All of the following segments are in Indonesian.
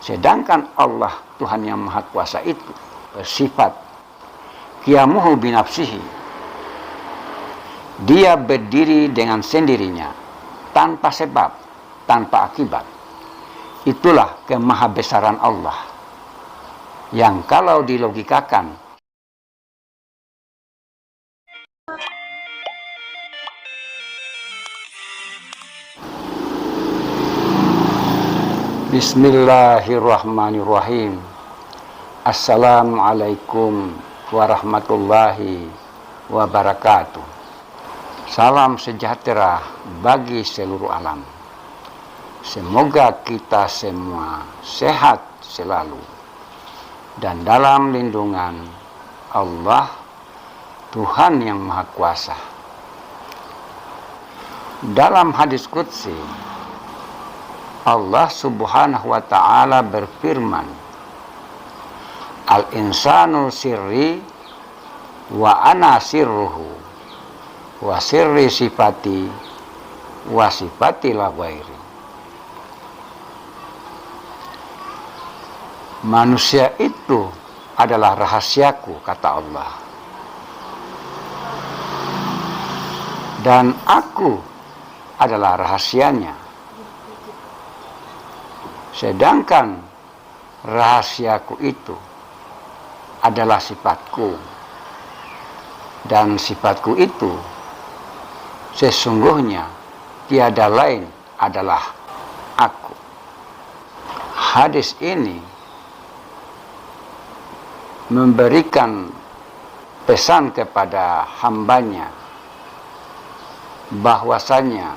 Sedangkan Allah, Tuhan yang Maha Kuasa itu bersifat qiyamuhu binafsihi. Dia berdiri dengan sendirinya, tanpa sebab, tanpa akibat. Itulah kemahabesaran Allah, yang kalau dilogikakan Bismillahirrahmanirrahim. Assalamualaikum warahmatullahi wabarakatuh. Salam sejahtera bagi seluruh alam. Semoga kita semua sehat selalu dan dalam lindungan Allah, Tuhan yang Maha Kuasa. Dalam hadis qudsi, Allah Subhanahu wa ta'ala berfirman, Al-insanu sirri wa ana sirruhu wa sirri sifati wa sifati la ghairi. Manusia itu adalah rahasiaku, kata Allah, dan aku adalah rahasianya. Sedangkan rahasiaku itu adalah sifatku, dan sifatku itu sesungguhnya tiada lain adalah aku. Hadis ini memberikan pesan kepada hambanya bahwasanya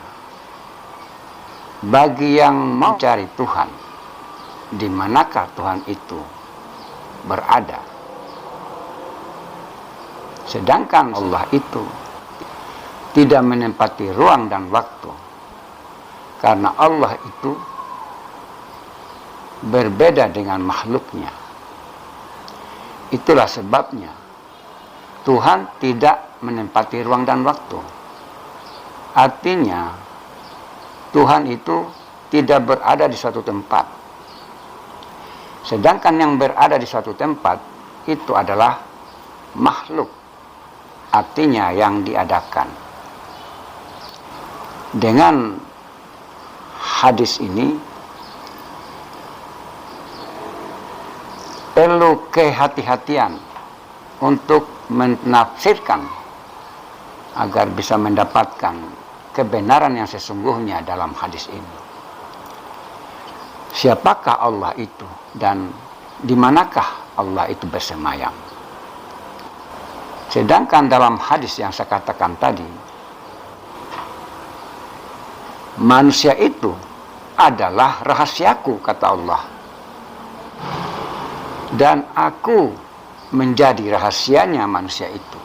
bagi yang mau cari Tuhan, di manakah Tuhan itu berada? Sedangkan Allah itu tidak menempati ruang dan waktu, karena Allah itu berbeda dengan makhluknya. Itulah sebabnya Tuhan tidak menempati ruang dan waktu. Artinya Tuhan itu tidak berada di suatu tempat. Sedangkan yang berada di suatu tempat itu adalah makhluk, artinya yang diadakan. Dengan hadis ini perlu kehati-hatian untuk menafsirkan agar bisa mendapatkan kebenaran yang sesungguhnya dalam hadis ini. Siapakah Allah itu dan di manakah Allah itu bersemayam? Sedangkan dalam hadis yang saya katakan tadi, manusia itu adalah rahasiaku, kata Allah, dan aku menjadi rahasianya manusia itu.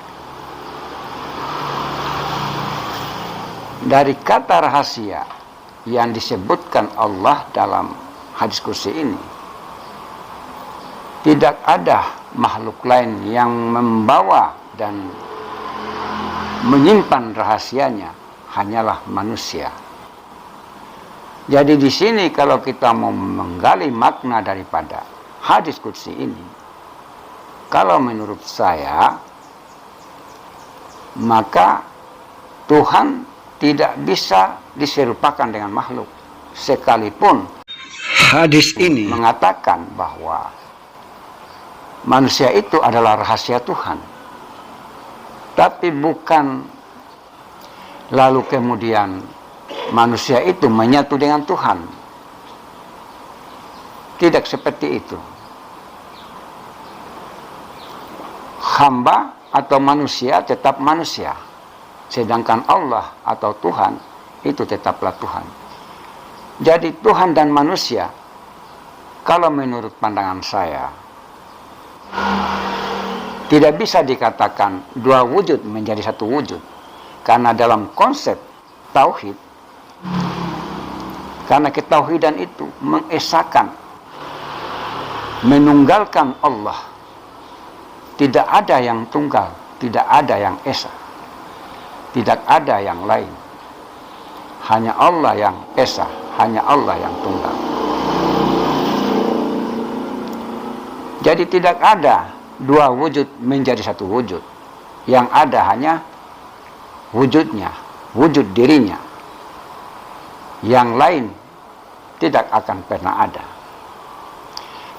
Dari kata rahasia yang disebutkan Allah dalam hadis kursi ini, tidak ada makhluk lain yang membawa dan menyimpan rahasianya, hanyalah manusia. Jadi di sini kalau kita mau menggali makna daripada hadis qudsi ini, kalau menurut saya, maka Tuhan tidak bisa diserupakan dengan makhluk, sekalipun hadis ini mengatakan bahwa manusia itu adalah rahasia Tuhan. Tapi bukan lalu kemudian manusia itu menyatu dengan Tuhan. Tidak seperti itu. Hamba atau manusia tetap manusia, sedangkan Allah atau Tuhan itu tetaplah Tuhan. Jadi Tuhan dan manusia, kalau menurut pandangan saya, tidak bisa dikatakan dua wujud menjadi satu wujud. Karena dalam konsep tauhid, karena ketauhidan itu mengesahkan, menunggalkan Allah. Tidak ada yang tunggal, tidak ada yang esa, tidak ada yang lain. Hanya Allah yang esa, hanya Allah yang tunggal. Jadi tidak ada dua wujud menjadi satu wujud. Yang ada hanya wujudnya, wujud dirinya. Yang lain tidak akan pernah ada.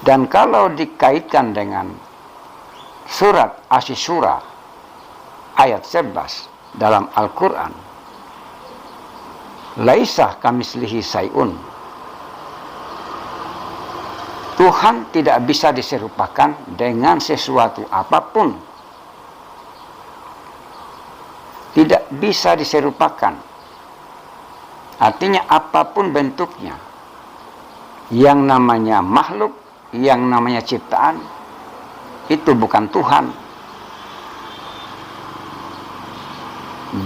Dan kalau dikaitkan dengan surat Asy-Syura ayat 11 dalam Al-Quran, laisa kamislihi syai'un, Tuhan tidak bisa diserupakan dengan sesuatu apapun. Tidak bisa diserupakan. Artinya apapun bentuknya. Yang namanya makhluk, yang namanya ciptaan, itu bukan Tuhan.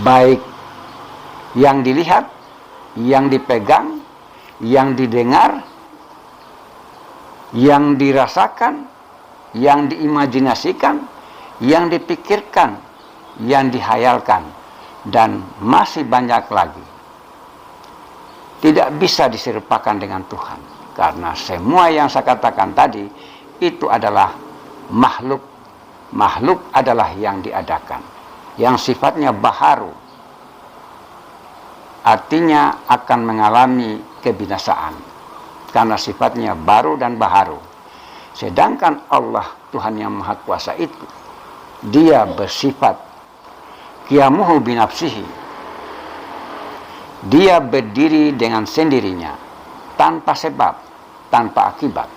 Baik yang dilihat, yang dipegang, yang didengar, yang dirasakan, yang diimajinasikan, yang dipikirkan, yang dihayalkan, dan masih banyak lagi. Tidak bisa diserupakan dengan Tuhan, karena semua yang saya katakan tadi itu adalah makhluk. Makhluk adalah yang diadakan, yang sifatnya baharu, artinya akan mengalami kebinasaan karena sifatnya baru dan baharu. Sedangkan Allah, Tuhan yang Maha Kuasa itu, dia bersifat qiyamuhu binafsihi. Dia berdiri dengan sendirinya, tanpa sebab, tanpa akibat.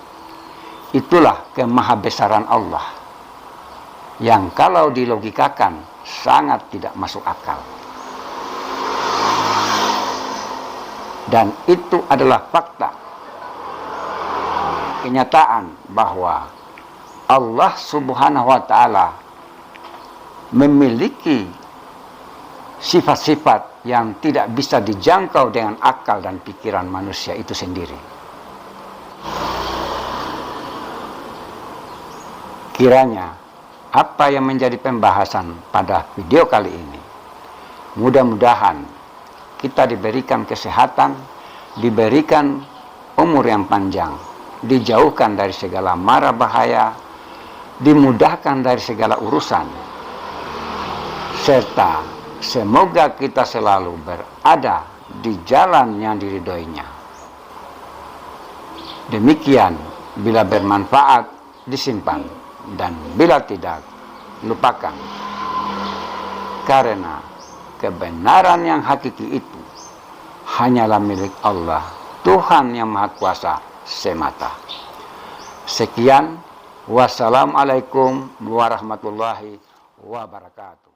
Itulah kemahabesaran Allah, yang kalau dilogikakan sangat tidak masuk akal. Dan itu adalah fakta, kenyataan bahwa Allah Subhanahu wa Ta'ala memiliki sifat-sifat yang tidak bisa dijangkau dengan akal dan pikiran manusia itu sendiri. Kiranya apa yang menjadi pembahasan pada video kali ini, mudah-mudahan kita diberikan kesehatan, diberikan umur yang panjang, dijauhkan dari segala mara bahaya, dimudahkan dari segala urusan, serta semoga kita selalu berada di jalan yang diridhoinya. Demikian, bila bermanfaat disimpan, dan bila tidak lupakan. Karena kebenaran yang hakiki itu hanyalah milik Allah, Tuhan yang Maha Kuasa semata. Sekian, wassalamualaikum warahmatullahi wabarakatuh.